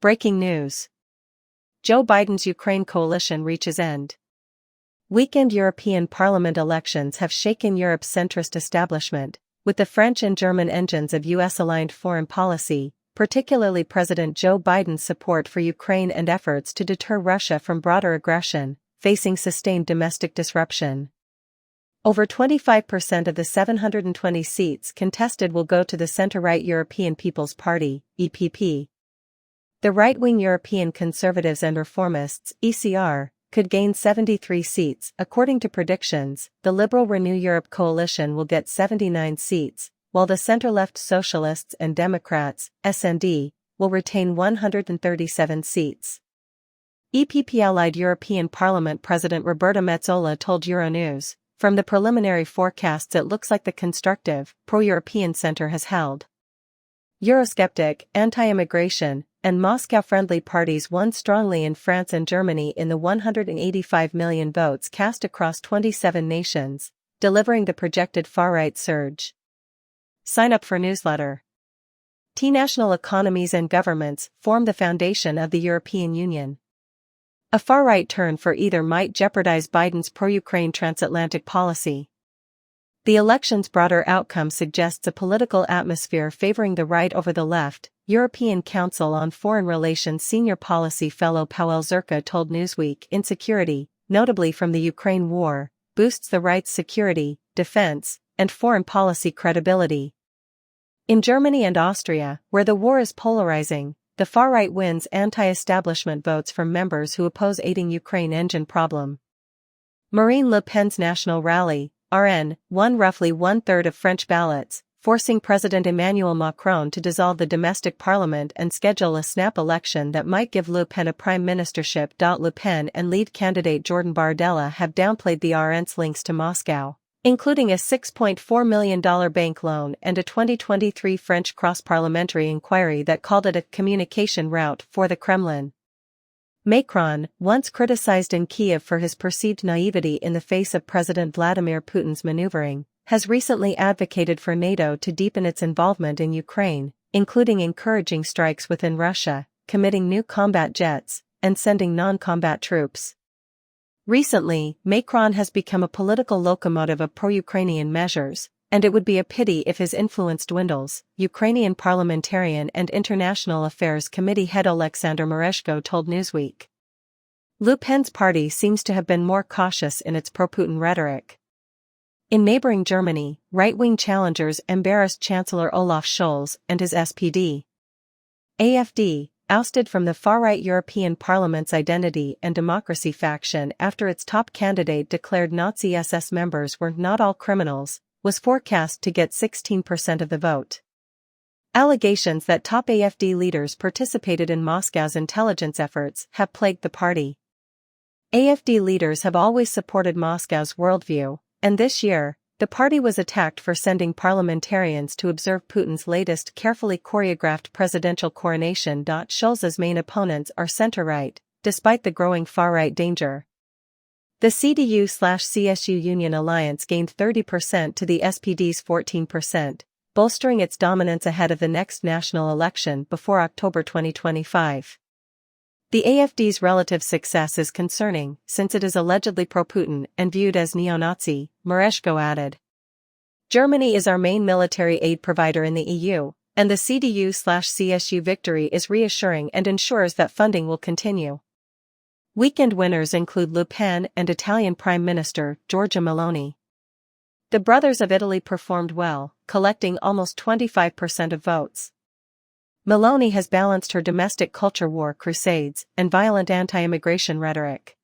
Breaking news. Joe Biden's Ukraine coalition reaches end. Weekend European Parliament elections have shaken Europe's centrist establishment, with the French and German engines of US-aligned foreign policy, particularly President Joe Biden's support for Ukraine and efforts to deter Russia from broader aggression, facing sustained domestic disruption. Over 25% of the 720 seats contested will go to the center-right European People's Party, EPP. The right-wing European Conservatives and Reformists, ECR, could gain 73 seats. According to predictions, the Liberal Renew Europe coalition will get 79 seats, while the center-left Socialists and Democrats, SND, will retain 137 seats. EPP-allied European Parliament President Roberta Metsola told Euronews, "From the preliminary forecasts it looks like the constructive, pro-European center has held. Eurosceptic, anti-immigration, and Moscow-friendly parties won strongly in France and Germany in the 185 million votes cast across 27 nations, delivering the projected far-right surge." Sign up for newsletter. National economies and governments form the foundation of the European Union. A far-right turn for either might jeopardize Biden's pro-Ukraine transatlantic policy. The election's broader outcome suggests a political atmosphere favoring the right over the left, European Council on Foreign Relations senior policy fellow Paweł Zerka told Newsweek. Insecurity, notably from the Ukraine war, boosts the right's security, defense, and foreign policy credibility. In Germany and Austria, where the war is polarizing, the far-right wins anti-establishment votes from members who oppose aiding Ukraine engine problem. Marine Le Pen's National Rally, RN, won roughly one-third of French ballots, forcing President Emmanuel Macron to dissolve the domestic parliament and schedule a snap election that might give Le Pen a prime ministership. Le Pen and lead candidate Jordan Bardella have downplayed the RN's links to Moscow, including a $6.4 million bank loan and a 2023 French cross-parliamentary inquiry that called it a communication route for the Kremlin. Macron, once criticized in Kiev for his perceived naivety in the face of President Vladimir Putin's maneuvering, has recently advocated for NATO to deepen its involvement in Ukraine, including encouraging strikes within Russia, committing new combat jets, and sending non-combat troops. Recently, Macron has become a political locomotive of pro-Ukrainian measures, and it would be a pity if his influence dwindles, Ukrainian parliamentarian and International Affairs Committee head Alexander Mereshko told Newsweek. Le Pen's party seems to have been more cautious in its pro-Putin rhetoric. In neighboring Germany, right-wing challengers embarrassed Chancellor Olaf Scholz and his SPD. AfD, ousted from the far-right European Parliament's Identity and Democracy faction after its top candidate declared Nazi SS members were not all criminals, was forecast to get 16% of the vote. Allegations that top AfD leaders participated in Moscow's intelligence efforts have plagued the party. AfD leaders have always supported Moscow's worldview, and this year, the party was attacked for sending parliamentarians to observe Putin's latest carefully choreographed presidential coronation. Scholz's main opponents are center-right, despite the growing far-right danger. The CDU/CSU Union Alliance gained 30% to the SPD's 14%, bolstering its dominance ahead of the next national election before October 2025. The AfD's relative success is concerning, since it is allegedly pro-Putin and viewed as neo-Nazi, Mereshko added. Germany is our main military aid provider in the EU, and the CDU/CSU victory is reassuring and ensures that funding will continue. Weekend winners include Le Pen and Italian Prime Minister Giorgia Meloni. The Brothers of Italy performed well, collecting almost 25% of votes. Meloni has balanced her domestic culture war crusades and violent anti-immigration rhetoric.